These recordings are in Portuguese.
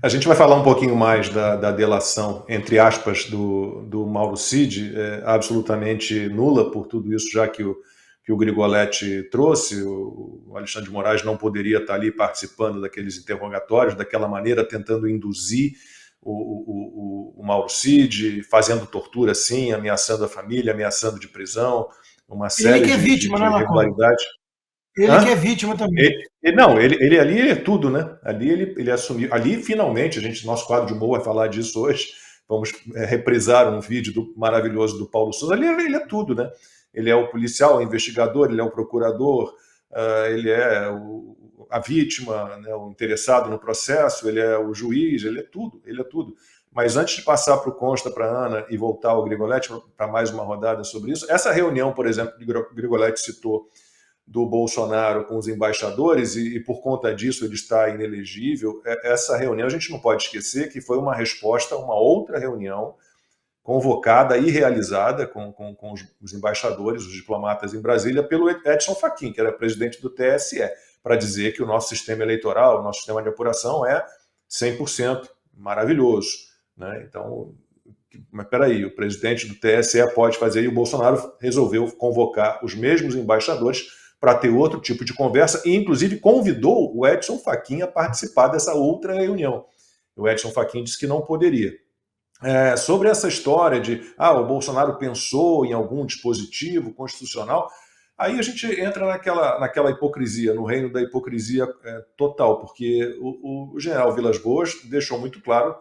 A gente vai falar um pouquinho mais da delação, entre aspas, do Mauro Cid, absolutamente nula por tudo isso, já que o Grigoletti trouxe. O Alexandre de Moraes não poderia estar ali participando daqueles interrogatórios, daquela maneira, tentando induzir o Mauro Cid, fazendo tortura, sim, ameaçando a família, ameaçando de prisão, uma Ele série que é vítima, de né, Marcão? irregularidades. Ele que é Hã? vítima também. Não, ele ali é tudo, né? Ali ele assumiu. Ali, finalmente, nosso quadro de humor vai falar disso hoje. Vamos reprisar um vídeo maravilhoso do Paulo Souza. Ali ele é tudo, né? Ele é o policial, o investigador, ele é o procurador, ele é a vítima, né, o interessado no processo, ele é o juiz, ele é tudo, ele é tudo. Mas antes de passar para o Consta, para a Ana e voltar ao Grigoletti para mais uma rodada sobre isso, essa reunião, por exemplo, que o Grigoletti citou, do Bolsonaro com os embaixadores, e por conta disso ele está inelegível, essa reunião a gente não pode esquecer que foi uma resposta a uma outra reunião convocada e realizada com os embaixadores, os diplomatas em Brasília, pelo Edson Fachin, que era presidente do TSE, para dizer que o nosso sistema eleitoral, o nosso sistema de apuração é 100% maravilhoso. Né? Então, mas peraí, o presidente do TSE pode fazer, e o Bolsonaro resolveu convocar os mesmos embaixadores para ter outro tipo de conversa, e inclusive convidou o Edson Fachin a participar dessa outra reunião. O Edson Fachin disse que não poderia. Sobre essa história de o Bolsonaro pensou em algum dispositivo constitucional, aí a gente entra naquela hipocrisia, no reino da hipocrisia total, porque o general Vilas Boas deixou muito claro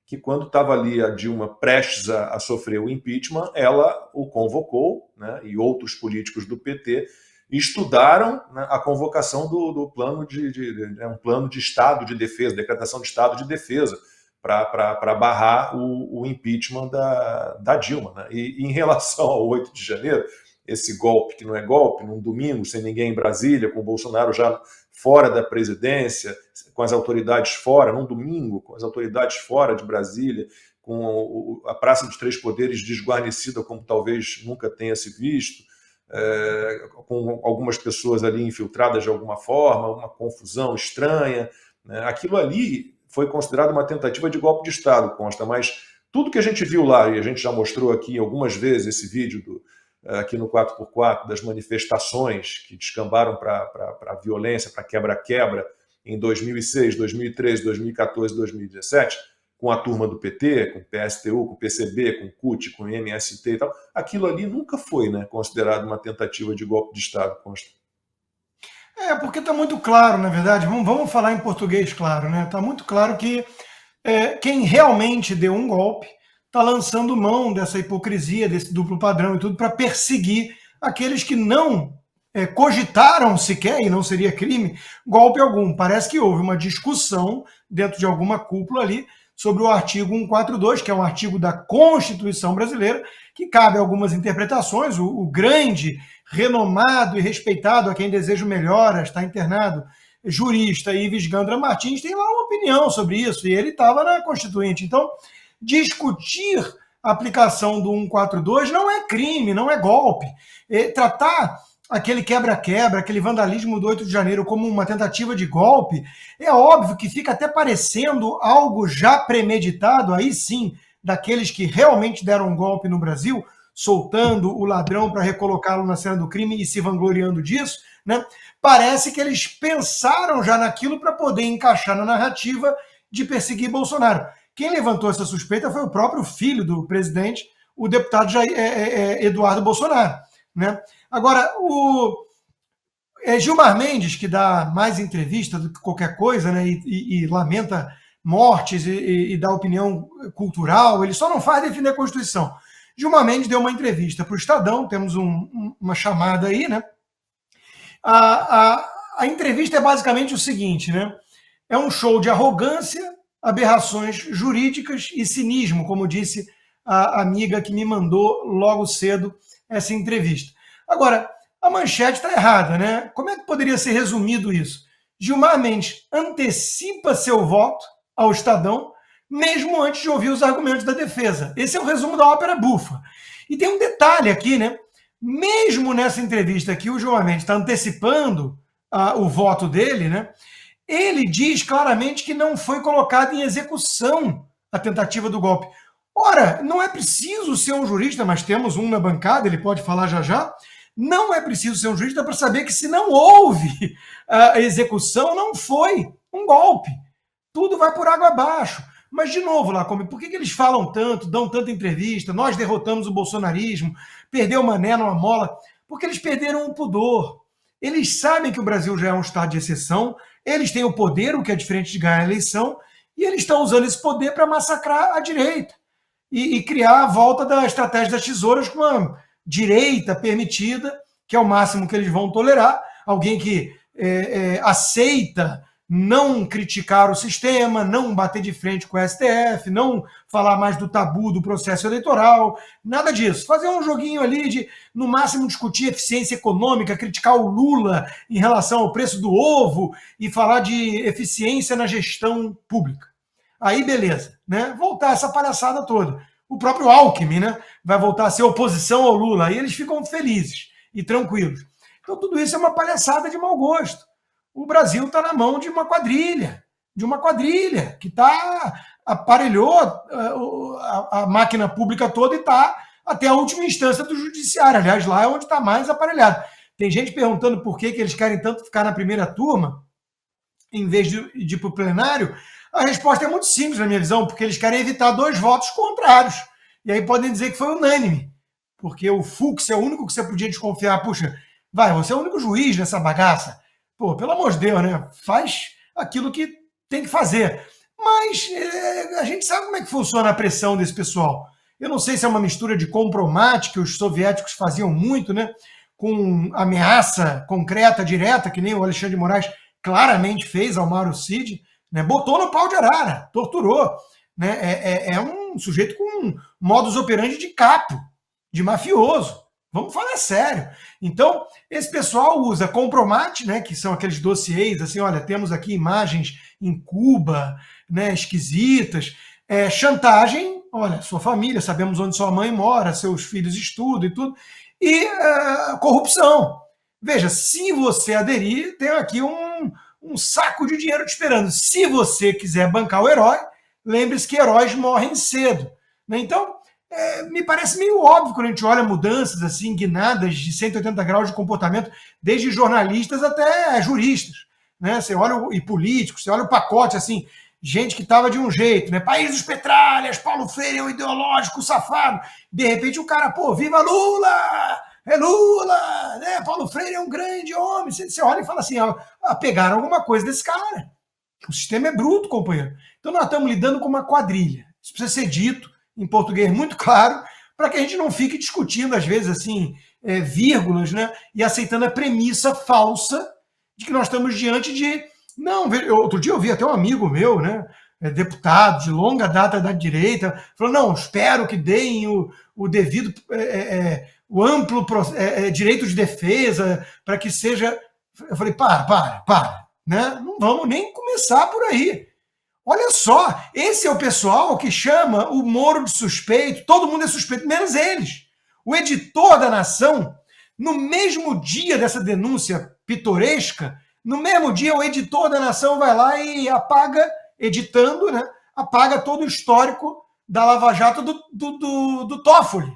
que quando estava ali a Dilma prestes a sofrer o impeachment, ela o convocou, né, e outros políticos do PT estudaram, né, a convocação do plano um plano de estado de defesa, decretação de estado de defesa, para barrar o impeachment da Dilma. Né? E em relação ao 8 de janeiro, esse golpe que não é golpe, num domingo, sem ninguém em Brasília, com o Bolsonaro já fora da presidência, com as autoridades fora, num domingo, com as autoridades fora de Brasília, com a Praça dos Três Poderes desguarnecida como talvez nunca tenha se visto, com algumas pessoas ali infiltradas de alguma forma, uma confusão estranha. Né? Aquilo ali foi considerado uma tentativa de golpe de Estado, consta, mas tudo que a gente viu lá, e a gente já mostrou aqui algumas vezes esse vídeo aqui no 4x4, das manifestações que descambaram para violência, para quebra-quebra, em 2006, 2013, 2014, 2017, com a turma do PT, com o PSTU, com o PCB, com o CUT, com o MST e tal, aquilo ali nunca foi, né, considerado uma tentativa de golpe de Estado, consta. Porque está muito claro, na verdade, vamos falar em português claro, né? Está muito claro que quem realmente deu um golpe está lançando mão dessa hipocrisia, desse duplo padrão e tudo, para perseguir aqueles que não cogitaram sequer, e não seria crime, golpe algum. Parece que houve uma discussão dentro de alguma cúpula ali sobre o artigo 142, que é um artigo da Constituição brasileira, que cabe algumas interpretações. O grande, renomado e respeitado, a quem desejo melhoras, está internado, jurista Ives Gandra Martins, tem lá uma opinião sobre isso, e ele estava na Constituinte. Então, discutir a aplicação do 142 não é crime, não é golpe. Tratar aquele quebra-quebra, aquele vandalismo do 8 de janeiro como uma tentativa de golpe, é óbvio que fica até parecendo algo já premeditado, aí sim, daqueles que realmente deram um golpe no Brasil, soltando o ladrão para recolocá-lo na cena do crime e se vangloriando disso, né? Parece que eles pensaram já naquilo para poder encaixar na narrativa de perseguir Bolsonaro. Quem levantou essa suspeita foi o próprio filho do presidente, o deputado Eduardo Bolsonaro. Né? Agora, o Gilmar Mendes, que dá mais entrevista do que qualquer coisa, né, e lamenta mortes e dá opinião cultural, ele só não faz defender a Constituição. Gilmar Mendes deu uma entrevista para o Estadão, temos uma chamada aí, né? A entrevista é basicamente o seguinte, né? É um show de arrogância, aberrações jurídicas e cinismo, como disse a amiga que me mandou logo cedo essa entrevista. Agora, a manchete está errada, né? Como é que poderia ser resumido isso? Gilmar Mendes antecipa seu voto ao Estadão, mesmo antes de ouvir os argumentos da defesa. Esse é o resumo da ópera bufa. E tem um detalhe aqui, né? Mesmo nessa entrevista aqui, o Gilmar Mendes está antecipando o voto dele, né? Ele diz claramente que não foi colocada em execução a tentativa do golpe. Ora, não é preciso ser um jurista, mas temos um na bancada, ele pode falar já já. Não é preciso ser um jurista para saber que se não houve a execução, não foi um golpe. Tudo vai por água abaixo. Mas, de novo, Lacombe, por que eles falam tanto, dão tanta entrevista, nós derrotamos o bolsonarismo, perdeu o Mané numa mola? Porque eles perderam o pudor. Eles sabem que o Brasil já é um estado de exceção, eles têm o poder, o que é diferente de ganhar a eleição, e eles estão usando esse poder para massacrar a direita e criar a volta da estratégia das tesouras com uma direita permitida, que é o máximo que eles vão tolerar, alguém que aceita não criticar o sistema, não bater de frente com o STF, não falar mais do tabu do processo eleitoral, nada disso. Fazer um joguinho ali de, no máximo, discutir eficiência econômica, criticar o Lula em relação ao preço do ovo e falar de eficiência na gestão pública. Aí, beleza, né? Voltar essa palhaçada toda. O próprio Alckmin, né, vai voltar a ser oposição ao Lula, aí eles ficam felizes e tranquilos. Então, tudo isso é uma palhaçada de mau gosto. O Brasil está na mão de uma quadrilha que aparelhou a máquina pública toda e está até a última instância do judiciário. Aliás, lá é onde está mais aparelhado. Tem gente perguntando por que eles querem tanto ficar na primeira turma, em vez de ir para o plenário. A resposta é muito simples, na minha visão, porque eles querem evitar 2 votos contrários. E aí podem dizer que foi unânime, porque o Fux é o único que você podia desconfiar. Puxa, você é o único juiz nessa bagaça. Pô, pelo amor de Deus, né? Faz aquilo que tem que fazer. Mas a gente sabe como é que funciona a pressão desse pessoal. Eu não sei se é uma mistura de compromat, que os soviéticos faziam muito, né? Com ameaça concreta, direta, que nem o Alexandre de Moraes claramente fez ao Mauro Cid, né? Botou no pau de arara, torturou. Né? É um sujeito com modus operandi de capo, de mafioso. Vamos falar sério. Então, esse pessoal usa compromat, né, que são aqueles dossiês, assim, olha, temos aqui imagens em Cuba, né, esquisitas. Chantagem, olha, sua família, sabemos onde sua mãe mora, seus filhos estudam e tudo. E corrupção. Veja, se você aderir, tem aqui um saco de dinheiro te esperando. Se você quiser bancar o herói, lembre-se que heróis morrem cedo. Né? Então, me parece meio óbvio quando a gente olha mudanças assim, guinadas de 180 graus de comportamento, desde jornalistas até juristas, né? Você olha, e políticos, você olha o pacote, assim, gente que estava de um jeito, né? País dos petralhas, Paulo Freire é um ideológico safado. De repente o cara, pô, viva Lula! É Lula! Né? Paulo Freire é um grande homem. Você olha e fala assim, pegaram alguma coisa desse cara. O sistema é bruto, companheiro. Então nós estamos lidando com uma quadrilha. Isso precisa ser dito em português muito claro, para que a gente não fique discutindo, às vezes, assim, vírgulas, né? E aceitando a premissa falsa de que nós estamos diante de... Não, outro dia eu vi até um amigo meu, né? Deputado de longa data da direita, falou, não, espero que deem o devido, o amplo direito de defesa, para que seja... Eu falei, para, né? Não vamos nem começar por aí. Olha só, esse é o pessoal que chama o Moro de suspeito, todo mundo é suspeito, menos eles. O editor da Nação, no mesmo dia dessa denúncia pitoresca, no mesmo dia o editor da Nação vai lá e apaga, editando, né, apaga todo o histórico da Lava Jato do Toffoli.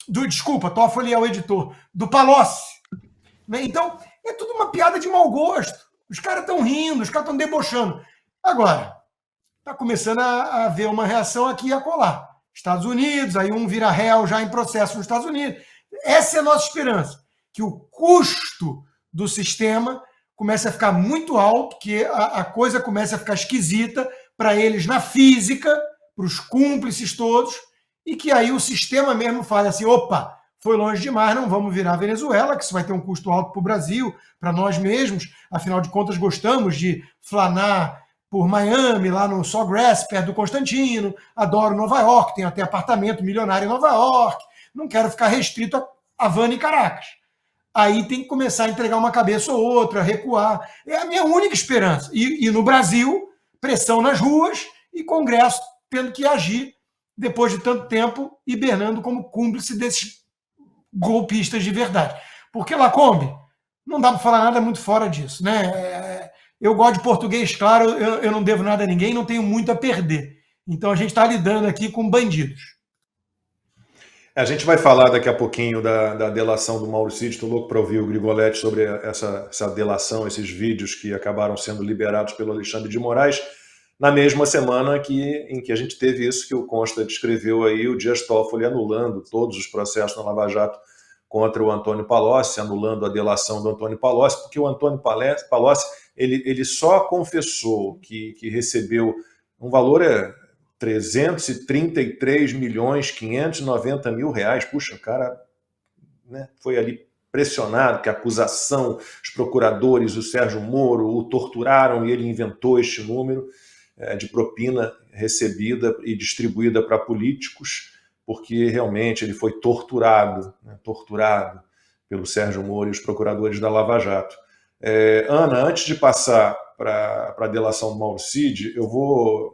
Desculpa, Toffoli é o editor, do Palocci. Né? Então, é tudo uma piada de mau gosto. Os caras estão rindo, os caras estão debochando. Agora, está começando a haver uma reação aqui e acolá. Estados Unidos, aí um vira réu já em processo nos Estados Unidos. Essa é a nossa esperança, que o custo do sistema comece a ficar muito alto, que a coisa comece a ficar esquisita para eles na física, para os cúmplices todos, e que aí o sistema mesmo fale assim, opa, foi longe demais, não vamos virar Venezuela, que isso vai ter um custo alto para o Brasil, para nós mesmos, afinal de contas gostamos de flanar por Miami, lá no Sawgrass, perto do Constantino, adoro Nova York, tenho até apartamento milionário em Nova York, não quero ficar restrito a Havana e Caracas. Aí tem que começar a entregar uma cabeça ou outra, recuar. É a minha única esperança. E no Brasil, pressão nas ruas e Congresso tendo que agir depois de tanto tempo, hibernando como cúmplice desses golpistas de verdade. Porque, Lacombe, não dá para falar nada muito fora disso, né? eu gosto de português claro, eu não devo nada a ninguém, não tenho muito a perder. Então a gente está lidando aqui com bandidos. A gente vai falar daqui a pouquinho da delação do Mauro Cid. Estou louco para ouvir o Grigoletti sobre essa delação, esses vídeos que acabaram sendo liberados pelo Alexandre de Moraes, na mesma semana em que a gente teve isso que o Consta descreveu aí, o Dias Toffoli anulando todos os processos na Lava Jato contra o Antônio Palocci, anulando a delação do Antônio Palocci, porque o Antônio Palocci ele só confessou que recebeu um valor 333 milhões 590 mil reais. Puxa, o cara, né, foi ali pressionado, que a acusação, os procuradores, o Sérgio Moro, o torturaram e ele inventou este número de propina recebida e distribuída para políticos, porque realmente ele foi torturado, né, torturado pelo Sérgio Moro e os procuradores da Lava Jato. Ana, antes de passar para a delação do Mauro Cid,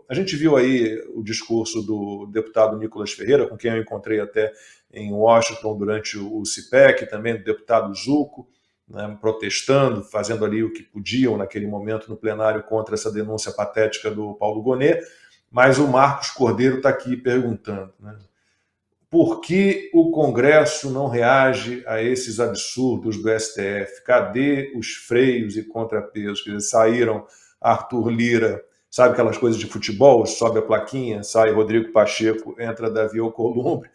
a gente viu aí o discurso do deputado Nicolas Ferreira, com quem eu encontrei até em Washington durante o CIPEC, também do deputado Zucco, né, protestando, fazendo ali o que podiam naquele momento no plenário contra essa denúncia patética do Paulo Gonet, mas o Marcos Cordeiro está aqui perguntando, né, por que o Congresso não reage a esses absurdos do STF? Cadê os freios e contrapesos? Quer dizer, saíram Arthur Lira, sabe aquelas coisas de futebol? Sobe a plaquinha, sai Rodrigo Pacheco, entra Davi Alcolumbre,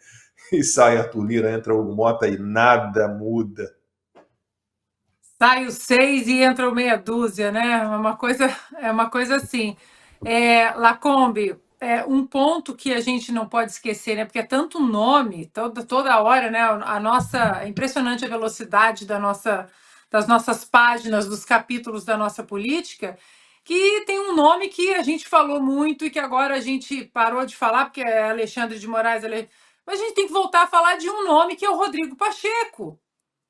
e sai Arthur Lira, entra Hugo Mota e nada muda. Sai os 6 e entra o meia dúzia, né? É uma coisa assim. Lacombe, um ponto que a gente não pode esquecer, né? Porque é tanto nome, toda hora, né? É impressionante a velocidade das nossas páginas, dos capítulos da nossa política, que tem um nome que a gente falou muito e que agora a gente parou de falar, porque é Alexandre de Moraes. Mas a gente tem que voltar a falar de um nome que é o Rodrigo Pacheco,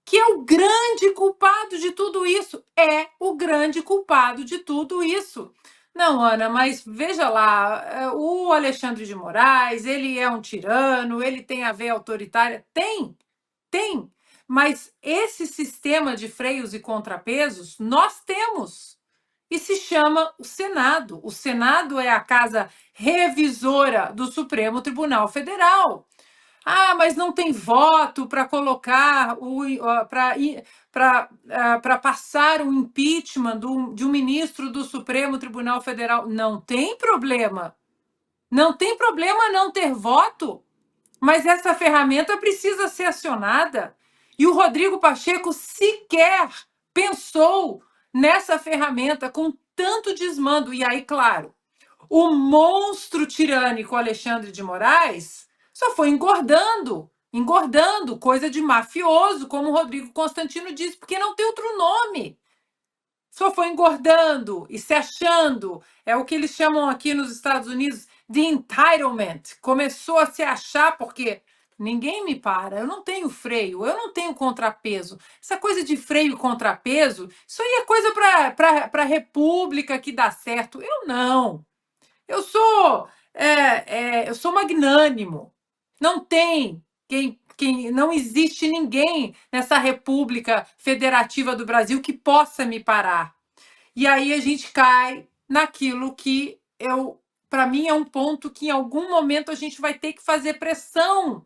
que é o grande culpado de tudo isso. É o grande culpado de tudo isso. Não, Ana, mas veja lá, o Alexandre de Moraes, ele é um tirano, ele tem a veia autoritária? Tem. Mas esse sistema de freios e contrapesos nós temos. E se chama o Senado. O Senado é a casa revisora do Supremo Tribunal Federal. Mas não tem voto para colocar para passar o impeachment de um ministro do Supremo Tribunal Federal. Não tem problema. Não tem problema não ter voto, mas essa ferramenta precisa ser acionada. E o Rodrigo Pacheco sequer pensou nessa ferramenta com tanto desmando. E aí, claro, o monstro tirânico Alexandre de Moraes só foi engordando, coisa de mafioso, como o Rodrigo Constantino disse, porque não tem outro nome. Só foi engordando e se achando, é o que eles chamam aqui nos Estados Unidos de entitlement. Começou a se achar porque ninguém me para, eu não tenho freio, eu não tenho contrapeso. Essa coisa de freio e contrapeso, isso aí é coisa para a república que dá certo. Eu não. Eu sou magnânimo. Não tem não existe ninguém nessa República Federativa do Brasil que possa me parar. E aí a gente cai naquilo que para mim é um ponto que em algum momento a gente vai ter que fazer pressão,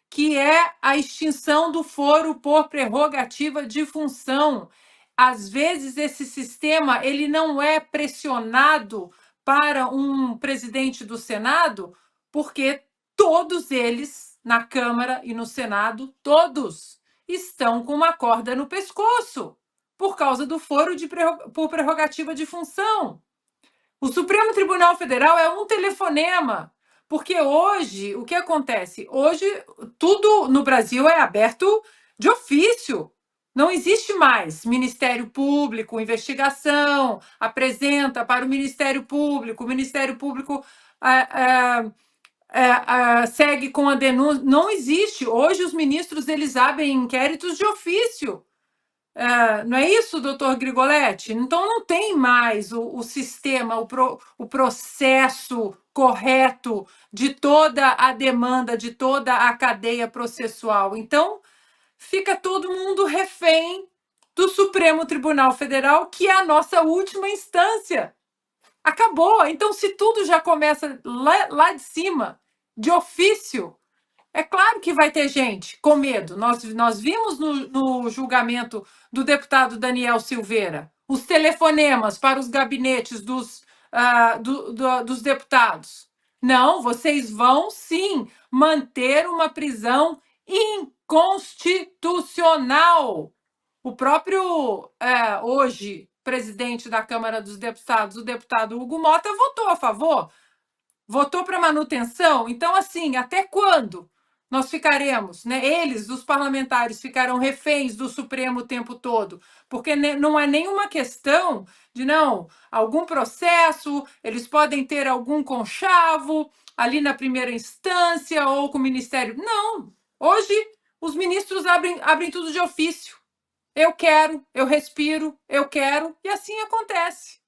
que é a extinção do foro por prerrogativa de função. Às vezes esse sistema ele não é pressionado para um presidente do Senado, porque todos eles, na Câmara e no Senado, todos estão com uma corda no pescoço, por causa do foro por prerrogativa de função. O Supremo Tribunal Federal é um telefonema, porque hoje, o que acontece? Hoje, tudo no Brasil é aberto de ofício. Não existe mais Ministério Público, investigação, apresenta para o Ministério Público segue com a denúncia. Não existe. Hoje os ministros eles abrem inquéritos de ofício. Não é isso, doutor Grigoletti? Então não tem mais o sistema, o processo correto de toda a demanda, de toda a cadeia processual. Então fica todo mundo refém do Supremo Tribunal Federal, que é a nossa última instância. Acabou. Então, se tudo já começa lá de cima, de ofício, é claro que vai ter gente com medo. Nós vimos no julgamento do deputado Daniel Silveira os telefonemas para os gabinetes dos deputados. Não, vocês vão sim manter uma prisão inconstitucional. O próprio, hoje, presidente da Câmara dos Deputados, o deputado Hugo Mota, votou a favor, votou para manutenção. Então, assim, até quando nós ficaremos, né? Eles, os parlamentares, ficarão reféns do Supremo o tempo todo? Porque não é nenhuma questão de, não, algum processo, eles podem ter algum conchavo ali na primeira instância ou com o Ministério. Não, hoje os ministros abrem tudo de ofício. Eu quero, eu respiro, eu quero, e assim acontece.